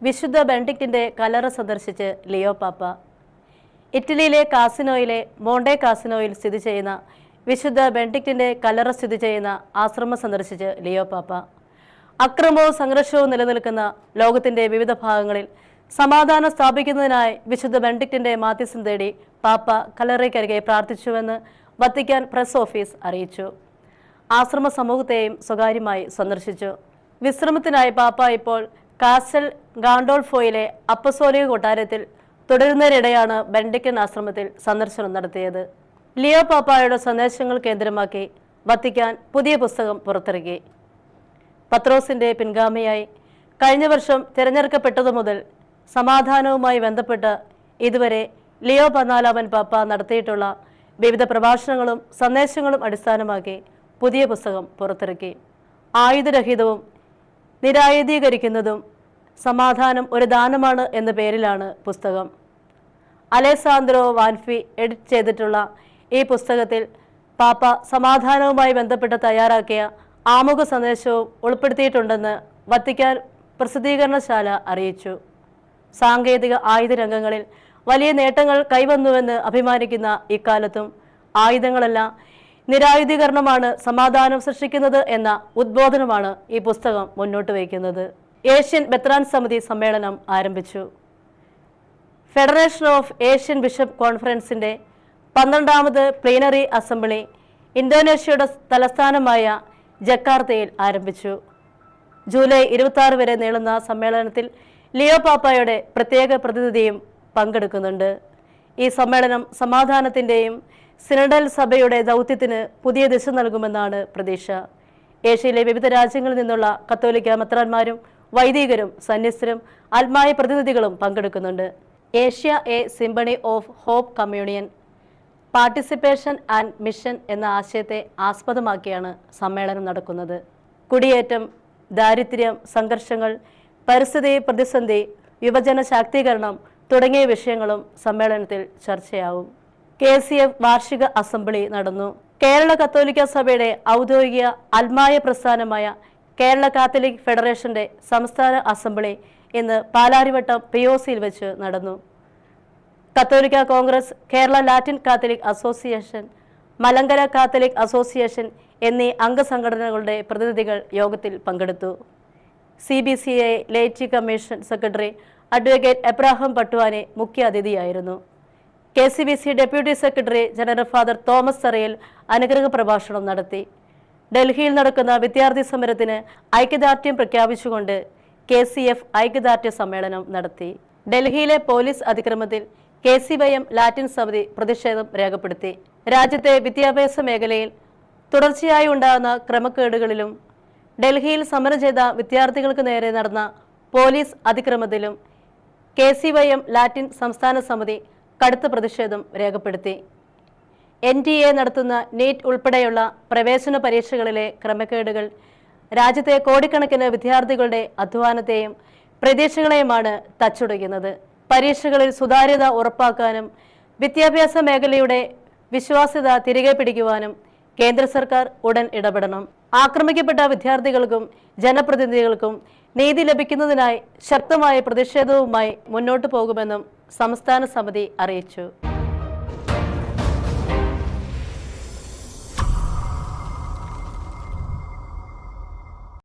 വിശുദ്ധ ബെനഡിക്റ്റിന്റെ കല്ലറ സന്ദർശിച്ച് ലിയോ പാപ്പ. ഇറ്റലിയിലെ കാസിനോയിലെ മോണ്ടെ കാസിനോയിൽ സ്ഥിതി ചെയ്യുന്ന വിശുദ്ധ ബെനഡിക്റ്റിന്റെ കല്ലറ സ്ഥിതി ചെയ്യുന്ന ആശ്രമം സന്ദർശിച്ച് ലിയോ പാപ്പ. അക്രമവും സംഘർഷവും നിലനിൽക്കുന്ന ലോകത്തിന്റെ വിവിധ ഭാഗങ്ങളിൽ സമാധാനം സ്ഥാപിക്കുന്നതിനായി വിശുദ്ധ ബെനഡിക്റ്റിന്റെ മാധ്യസ്ഥം തേടി പാപ്പ കല്ലറയ്ക്കരികെ പ്രാർത്ഥിച്ചുവെന്ന് വത്തിക്കാൻ പ്രസ് ഓഫീസ് അറിയിച്ചു. ആശ്രമ സമൂഹത്തെയും സ്വകാര്യമായി സന്ദർശിച്ചു. വിശ്രമത്തിനായി പാപ്പ ഇപ്പോൾ കാസൽ ഗാണ്ടോൾഫോയിലെ അപ്പസോലിക കൊട്ടാരത്തിൽ തുടരുന്നതിനിടെയാണ് ബെനഡിക്റ്റൻ ആശ്രമത്തിൽ സന്ദർശനം നടത്തിയത്. ലിയോ പാപ്പായുടെ സന്ദേശങ്ങൾ കേന്ദ്രമാക്കി വത്തിക്കാൻ പുതിയ പുസ്തകം പുറത്തിറക്കി. പത്രോസിന്റെ പിൻഗാമിയായി കഴിഞ്ഞ വർഷം തിരഞ്ഞെടുക്കപ്പെട്ടതു മുതൽ സമാധാനവുമായി ബന്ധപ്പെട്ട് ഇതുവരെ ലിയോ 14 പാപ്പ നടത്തിയിട്ടുള്ള വിവിധ പ്രഭാഷണങ്ങളും സന്ദേശങ്ങളും അടിസ്ഥാനമാക്കി പുതിയ പുസ്തകം പുറത്തിറക്കി. ആയുധരഹിതവും നിരായുധീകരിക്കുന്നതും സമാധാനം ഒരു ദാനമാണ് എന്ന പേരിലാണ് പുസ്തകം. അലസാന്ദ്രോ വാൻഫി എഡിറ്റ് ചെയ്തിട്ടുള്ള ഈ പുസ്തകത്തിൽ പാപ്പ സമാധാനവുമായി ബന്ധപ്പെട്ട് തയ്യാറാക്കിയ ആമുഖ സന്ദേശവും ഉൾപ്പെടുത്തിയിട്ടുണ്ടെന്ന് വത്തിക്കാൻ പ്രസിദ്ധീകരണശാല അറിയിച്ചു. സാങ്കേതിക ആയുധ രംഗങ്ങളിൽ വലിയ നേട്ടങ്ങൾ കൈവന്നുവെന്ന് അഭിമാനിക്കുന്ന ഇക്കാലത്തും ആയുധങ്ങളല്ല നിരായുധീകരണമാണ് സമാധാനം സൃഷ്ടിക്കുന്നത് എന്ന ഉദ്ബോധനമാണ് ഈ പുസ്തകം മുന്നോട്ട് വയ്ക്കുന്നത്. ഏഷ്യൻ ബെത്രാൻ സമിതി സമ്മേളനം ആരംഭിച്ചു. ഫെഡറേഷൻ ഓഫ് ഏഷ്യൻ ബിഷപ്പ് കോൺഫറൻസിന്റെ 12ാമത് പ്ലീനറി അസംബ്ലി ഇന്തോനേഷ്യയുടെ തലസ്ഥാനമായ ജക്കാർത്തയിൽ ആരംഭിച്ചു. ജൂലൈ 26 വരെ നീളുന്ന സമ്മേളനത്തിൽ ലിയോ പാപ്പായുടെ പ്രത്യേക പ്രതിനിധിയും പങ്കെടുക്കുന്നുണ്ട്. ഈ സമ്മേളനം സമാധാനത്തിന്റെയും സിനഡൽ സഭയുടെ ദൗത്യത്തിന് പുതിയ ദിശ നൽകുമെന്നാണ് പ്രതീക്ഷ. ഏഷ്യയിലെ വിവിധ രാജ്യങ്ങളിൽ നിന്നുള്ള കത്തോലിക്ക മെത്രാന്മാരും വൈദികരും സന്യസ്തരും ആത്മായ പ്രതിനിധികളും പങ്കെടുക്കുന്നുണ്ട്. Asia a symphony of hope communion participation and mission എന്ന ആശയത്തെ ആസ്പദമാക്കിയാണ് സമ്മേളനം നടക്കുന്നത്. കുടിയേറ്റം, ദാരിദ്ര്യം, സംഘർഷങ്ങൾ, പരിസ്ഥിതി പ്രതിസന്ധി, യുവജന ശാക്തീകരണം തുടങ്ങിയ വിഷയങ്ങളും സമ്മേളനത്തിൽ ചർച്ചയാവും. KCF വാർഷിക അസംബ്ലി നടന്നു. കേരള കത്തോലിക്ക സഭയുടെ ഔദ്യോഗിക ആത്മായ പ്രസ്ഥാനമായ കേരള കാത്തലിക് ഫെഡറേഷന്റെ സംസ്ഥാന അസംബ്ലി ഇന്ന് പാലാരിവട്ടം POCയിൽ വെച്ച് നടന്നു. കത്തോലിക്ക congress, Kerala Latin Catholic association, Malankara Catholic association എന്നീ അംഗസംഘടനകളുടെ പ്രതിനിധികൾ യോഗത്തിൽ പങ്കെടുത്തു. CBCA laity commission secretary advocate Ebrahim പട്ടുവാനെ മുഖ്യ അതിഥിയായിരുന്നു. KCBC deputy secretary general father Thomas Tharayil അനുഗ്രഹ പ്രഭാഷണം നടത്തി. ഡൽഹിയിൽ നടക്കുന്ന വിദ്യാർത്ഥി സമരത്തിന് ഐക്യദാർഢ്യം പ്രഖ്യാപിച്ചുകൊണ്ട് KCF ഐക്യദാർഢ്യ സമ്മേളനം നടത്തി. ഡൽഹിയിലെ പോലീസ് അതിക്രമത്തിൽ KCYM ലാറ്റിൻ സമിതി പ്രതിഷേധം രേഖപ്പെടുത്തി. രാജ്യത്തെ വിദ്യാഭ്യാസ മേഖലയിൽ തുടർച്ചയായി ഉണ്ടാകുന്ന ക്രമക്കേടുകളിലും ഡൽഹിയിൽ സമരം ചെയ്ത വിദ്യാർത്ഥികൾക്ക് നേരെ നടന്ന പോലീസ് അതിക്രമത്തിലും KCYM ലാറ്റിൻ സംസ്ഥാന സമിതി കടുത്ത പ്രതിഷേധം രേഖപ്പെടുത്തി. NTA നടത്തുന്ന നീറ്റ് ഉൾപ്പെടെയുള്ള പ്രവേശന പരീക്ഷകളിലെ ക്രമക്കേടുകൾ രാജ്യത്തെ കോടിക്കണക്കിന് വിദ്യാർത്ഥികളുടെ അധ്വാനത്തെയും പ്രതീക്ഷകളെയുമാണ് തച്ചുടയ്ക്കുന്നത്. പരീക്ഷകളിൽ സുതാര്യത ഉറപ്പാക്കാനും വിദ്യാഭ്യാസ മേഖലയുടെ വിശ്വാസ്യത തിരികെ പിടിക്കുവാനും കേന്ദ്ര സർക്കാർ ഉടൻ ഇടപെടണം. ആക്രമിക്കപ്പെട്ട വിദ്യാർത്ഥികൾക്കും ജനപ്രതിനിധികൾക്കും നീതി ലഭിക്കുന്നതിനായി ശക്തമായ പ്രതിഷേധവുമായി മുന്നോട്ടു പോകുമെന്നും സംസ്ഥാന സമിതി അറിയിച്ചു.